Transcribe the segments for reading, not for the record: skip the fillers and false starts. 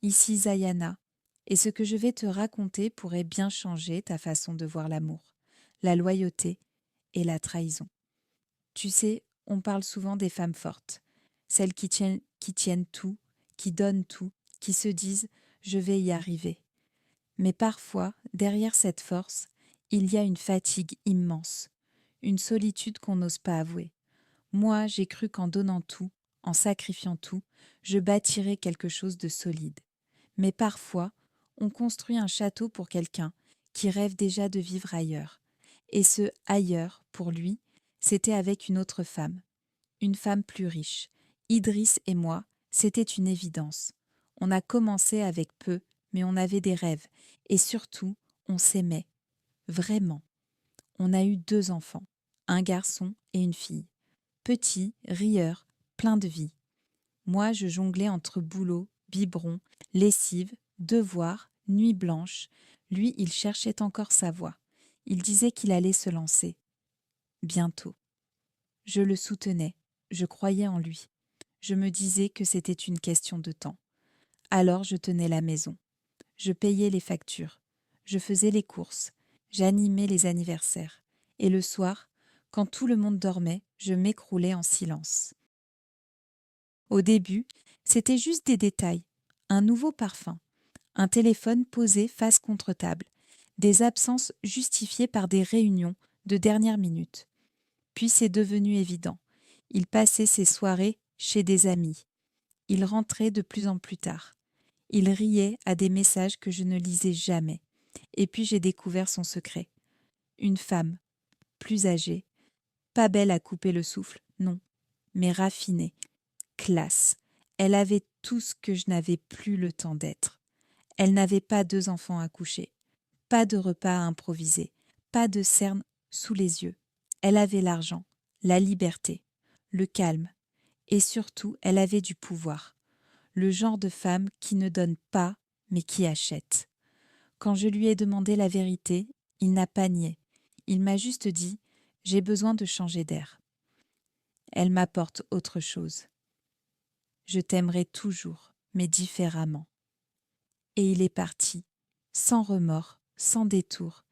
Ici Zayana, et ce que je vais te raconter pourrait bien changer ta façon de voir l'amour, la loyauté et la trahison. Tu sais, on parle souvent des femmes fortes, celles qui tiennent tout, qui donnent tout, qui se disent «je vais y arriver». Mais parfois, derrière cette force, il y a une fatigue immense, une solitude qu'on n'ose pas avouer. Moi, j'ai cru qu'en donnant tout, en sacrifiant tout, je bâtirais quelque chose de solide. Mais parfois, on construit un château pour quelqu'un qui rêve déjà de vivre ailleurs. Et ce ailleurs, pour lui, c'était avec une autre femme, une femme plus riche. Idriss et moi, c'était une évidence. On a commencé avec peu, mais on avait des rêves. Et surtout, on s'aimait. Vraiment. On a eu 2 enfants, un garçon et une fille. Petit, rieur, plein de vie. Moi, je jonglais entre boulot, biberon, lessive, devoirs, nuit blanche. Lui, il cherchait encore sa voie. Il disait qu'il allait se lancer. Bientôt. Je le soutenais. Je croyais en lui. Je me disais que c'était une question de temps. Alors je tenais la maison. Je payais les factures. Je faisais les courses. J'animais les anniversaires. Et le soir, quand tout le monde dormait, je m'écroulais en silence. Au début, c'était juste des détails. Un nouveau parfum, un téléphone posé face contre table, des absences justifiées par des réunions de dernière minute. Puis c'est devenu évident. Il passait ses soirées chez des amis. Il rentrait de plus en plus tard. Il riait à des messages que je ne lisais jamais. Et puis j'ai découvert son secret. Une femme, plus âgée, pas belle à couper le souffle, non, mais raffinée, classe. Elle avait tout ce que je n'avais plus le temps d'être. Elle n'avait pas 2 enfants à coucher, pas de repas à improviser, pas de cerne sous les yeux. Elle avait l'argent, la liberté, le calme, et surtout, elle avait du pouvoir. Le genre de femme qui ne donne pas, mais qui achète. Quand je lui ai demandé la vérité, il n'a pas nié. Il m'a juste dit « J'ai besoin de changer d'air ». Elle m'apporte autre chose. Je t'aimerai toujours, mais différemment. Et il est parti, sans remords, sans détour.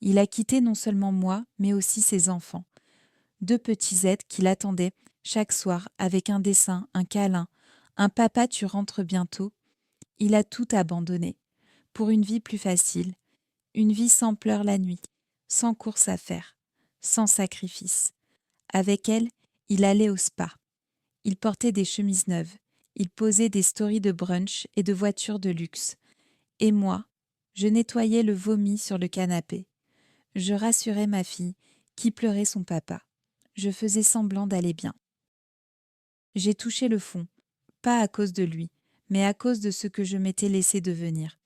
Il a quitté non seulement moi, mais aussi ses enfants. 2 petits êtres qui l'attendaient chaque soir avec un dessin, un câlin, un papa tu rentres bientôt. Il a tout abandonné, pour une vie plus facile, une vie sans pleurs la nuit, sans course à faire, sans sacrifice. Avec elle, il allait au spa. Il portait des chemises neuves. Il posait des stories de brunch et de voitures de luxe. Et moi, je nettoyais le vomi sur le canapé. Je rassurais ma fille, qui pleurait son papa. Je faisais semblant d'aller bien. J'ai touché le fond, pas à cause de lui, mais à cause de ce que je m'étais laissé devenir.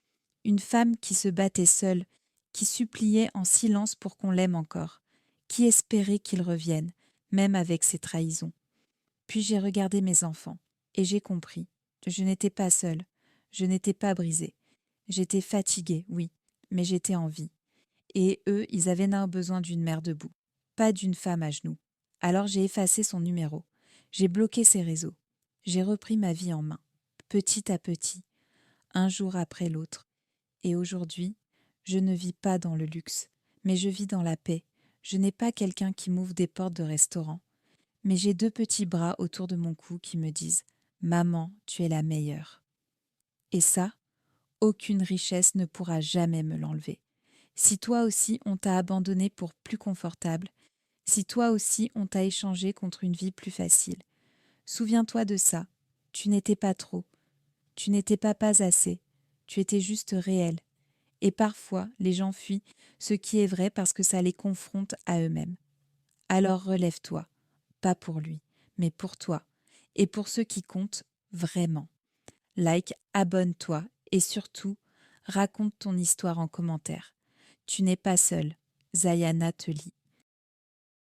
Une femme qui se battait seule, qui suppliait en silence pour qu'on l'aime encore, qui espérait qu'il revienne, même avec ses trahisons. Puis j'ai regardé mes enfants, et j'ai compris. Je n'étais pas seule, je n'étais pas brisée. J'étais fatiguée, oui, mais j'étais en vie. Et eux, ils avaient besoin d'une mère debout, pas d'une femme à genoux. Alors j'ai effacé son numéro, j'ai bloqué ses réseaux, j'ai repris ma vie en main, petit à petit, un jour après l'autre. Et aujourd'hui, je ne vis pas dans le luxe, mais je vis dans la paix. Je n'ai pas quelqu'un qui m'ouvre des portes de restaurant, mais j'ai 2 petits bras autour de mon cou qui me disent « Maman, tu es la meilleure ». Et ça, aucune richesse ne pourra jamais me l'enlever. Si toi aussi on t'a abandonné pour plus confortable, si toi aussi on t'a échangé contre une vie plus facile, souviens-toi de ça. Tu n'étais pas trop, tu n'étais pas assez, tu étais juste réel. Et parfois, les gens fuient ce qui est vrai parce que ça les confronte à eux-mêmes. Alors relève-toi, pas pour lui, mais pour toi, et pour ceux qui comptent vraiment. Like, abonne-toi et surtout, raconte ton histoire en commentaire. Tu n'es pas seul, Zayana te lit.